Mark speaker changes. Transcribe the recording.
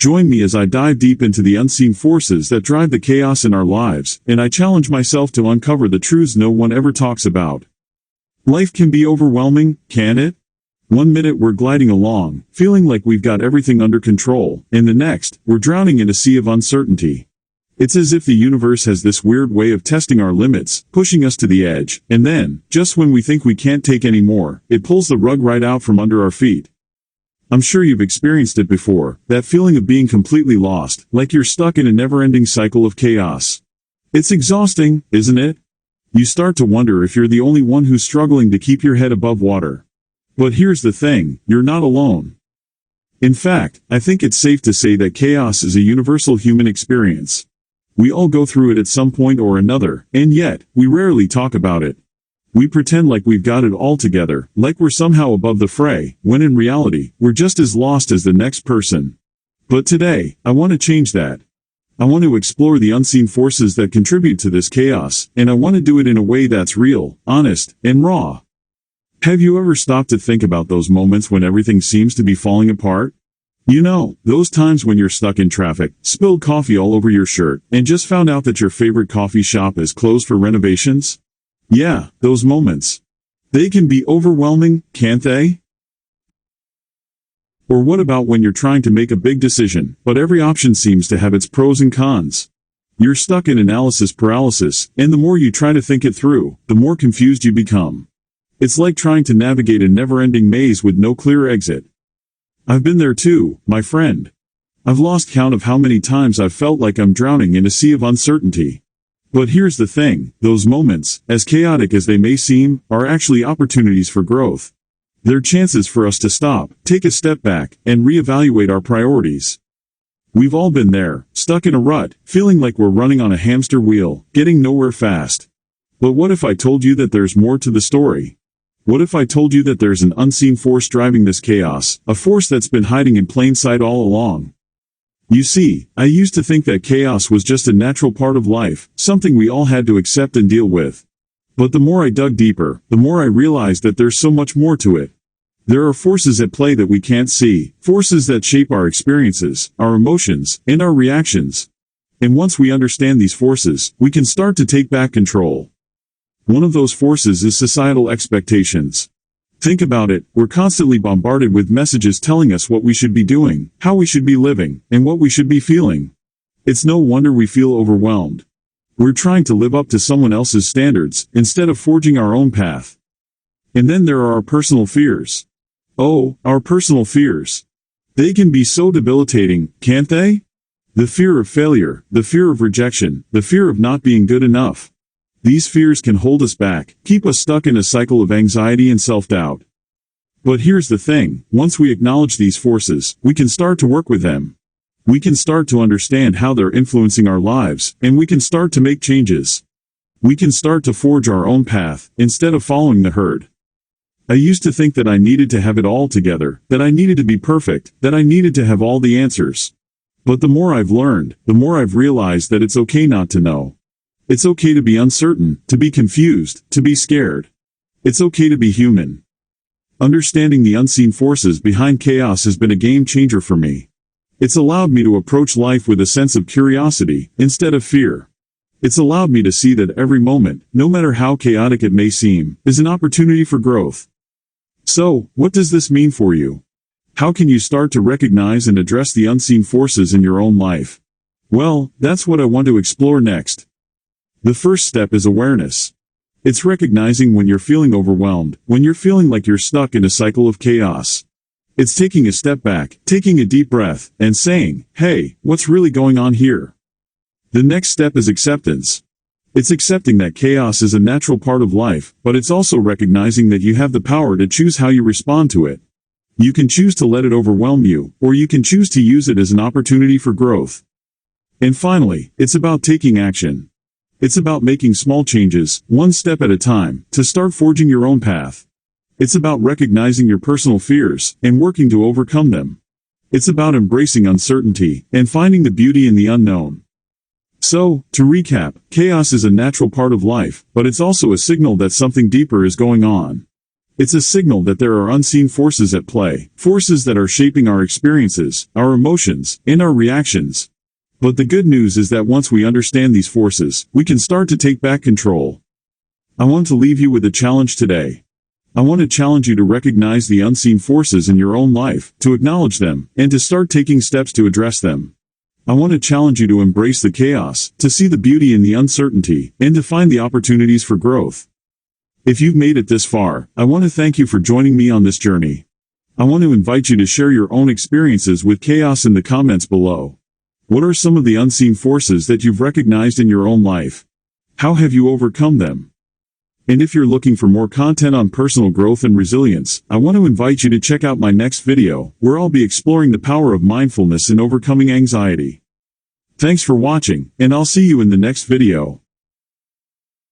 Speaker 1: Join me as I dive deep into the unseen forces that drive the chaos in our lives, and I challenge myself to uncover the truths no one ever talks about. Life can be overwhelming, can't it? One minute we're gliding along, feeling like we've got everything under control, and the next, we're drowning in a sea of uncertainty. It's as if the universe has this weird way of testing our limits, pushing us to the edge, and then, just when we think we can't take any more, it pulls the rug right out from under our feet. I'm sure you've experienced it before, that feeling of being completely lost, like you're stuck in a never-ending cycle of chaos. It's exhausting, isn't it? You start to wonder if you're the only one who's struggling to keep your head above water. But here's the thing, you're not alone. In fact, I think it's safe to say that chaos is a universal human experience. We all go through it at some point or another, and yet, we rarely talk about it. We pretend like we've got it all together, like we're somehow above the fray, when in reality, we're just as lost as the next person. But today, I want to change that. I want to explore the unseen forces that contribute to this chaos, and I want to do it in a way that's real, honest, and raw. Have you ever stopped to think about those moments when everything seems to be falling apart? You know, those times when you're stuck in traffic, spilled coffee all over your shirt, and just found out that your favorite coffee shop is closed for renovations? Yeah, those moments. They can be overwhelming, can't they? Or what about when you're trying to make a big decision, but every option seems to have its pros and cons? You're stuck in analysis paralysis, and the more you try to think it through, the more confused you become. It's like trying to navigate a never-ending maze with no clear exit. I've been there too, my friend. I've lost count of how many times I've felt like I'm drowning in a sea of uncertainty. But here's the thing, those moments, as chaotic as they may seem, are actually opportunities for growth. They're chances for us to stop, take a step back, and reevaluate our priorities. We've all been there, stuck in a rut, feeling like we're running on a hamster wheel, getting nowhere fast. But what if I told you that there's more to the story? What if I told you that there's an unseen force driving this chaos, a force that's been hiding in plain sight all along? You see, I used to think that chaos was just a natural part of life, something we all had to accept and deal with. But the more I dug deeper, the more I realized that there's so much more to it. There are forces at play that we can't see, forces that shape our experiences, our emotions, and our reactions. And once we understand these forces, we can start to take back control. One of those forces is societal expectations. Think about it, we're constantly bombarded with messages telling us what we should be doing, how we should be living, and what we should be feeling. It's no wonder we feel overwhelmed. We're trying to live up to someone else's standards, instead of forging our own path. And then there are our personal fears. Oh, our personal fears. They can be so debilitating, can't they? The fear of failure, the fear of rejection, the fear of not being good enough. These fears can hold us back, keep us stuck in a cycle of anxiety and self-doubt. But here's the thing, once we acknowledge these forces, we can start to work with them. We can start to understand how they're influencing our lives, and we can start to make changes. We can start to forge our own path, instead of following the herd. I used to think that I needed to have it all together, that I needed to be perfect, that I needed to have all the answers. But the more I've learned, the more I've realized that it's okay not to know. It's okay to be uncertain, to be confused, to be scared. It's okay to be human. Understanding the unseen forces behind chaos has been a game changer for me. It's allowed me to approach life with a sense of curiosity, instead of fear. It's allowed me to see that every moment, no matter how chaotic it may seem, is an opportunity for growth. So, what does this mean for you? How can you start to recognize and address the unseen forces in your own life? Well, that's what I want to explore next. The first step is awareness. It's recognizing when you're feeling overwhelmed, when you're feeling like you're stuck in a cycle of chaos. It's taking a step back, taking a deep breath, and saying, hey, what's really going on here? The next step is acceptance. It's accepting that chaos is a natural part of life, but it's also recognizing that you have the power to choose how you respond to it. You can choose to let it overwhelm you, or you can choose to use it as an opportunity for growth. And finally, it's about taking action. It's about making small changes, one step at a time, to start forging your own path. It's about recognizing your personal fears, and working to overcome them. It's about embracing uncertainty, and finding the beauty in the unknown. So, to recap, chaos is a natural part of life, but it's also a signal that something deeper is going on. It's a signal that there are unseen forces at play, forces that are shaping our experiences, our emotions, and our reactions. But the good news is that once we understand these forces, we can start to take back control. I want to leave you with a challenge today. I want to challenge you to recognize the unseen forces in your own life, to acknowledge them, and to start taking steps to address them. I want to challenge you to embrace the chaos, to see the beauty in the uncertainty, and to find the opportunities for growth. If you've made it this far, I want to thank you for joining me on this journey. I want to invite you to share your own experiences with chaos in the comments below. What are some of the unseen forces that you've recognized in your own life? How have you overcome them? And if you're looking for more content on personal growth and resilience, I want to invite you to check out my next video, where I'll be exploring the power of mindfulness in overcoming anxiety. Thanks for watching, and I'll see you in the next video.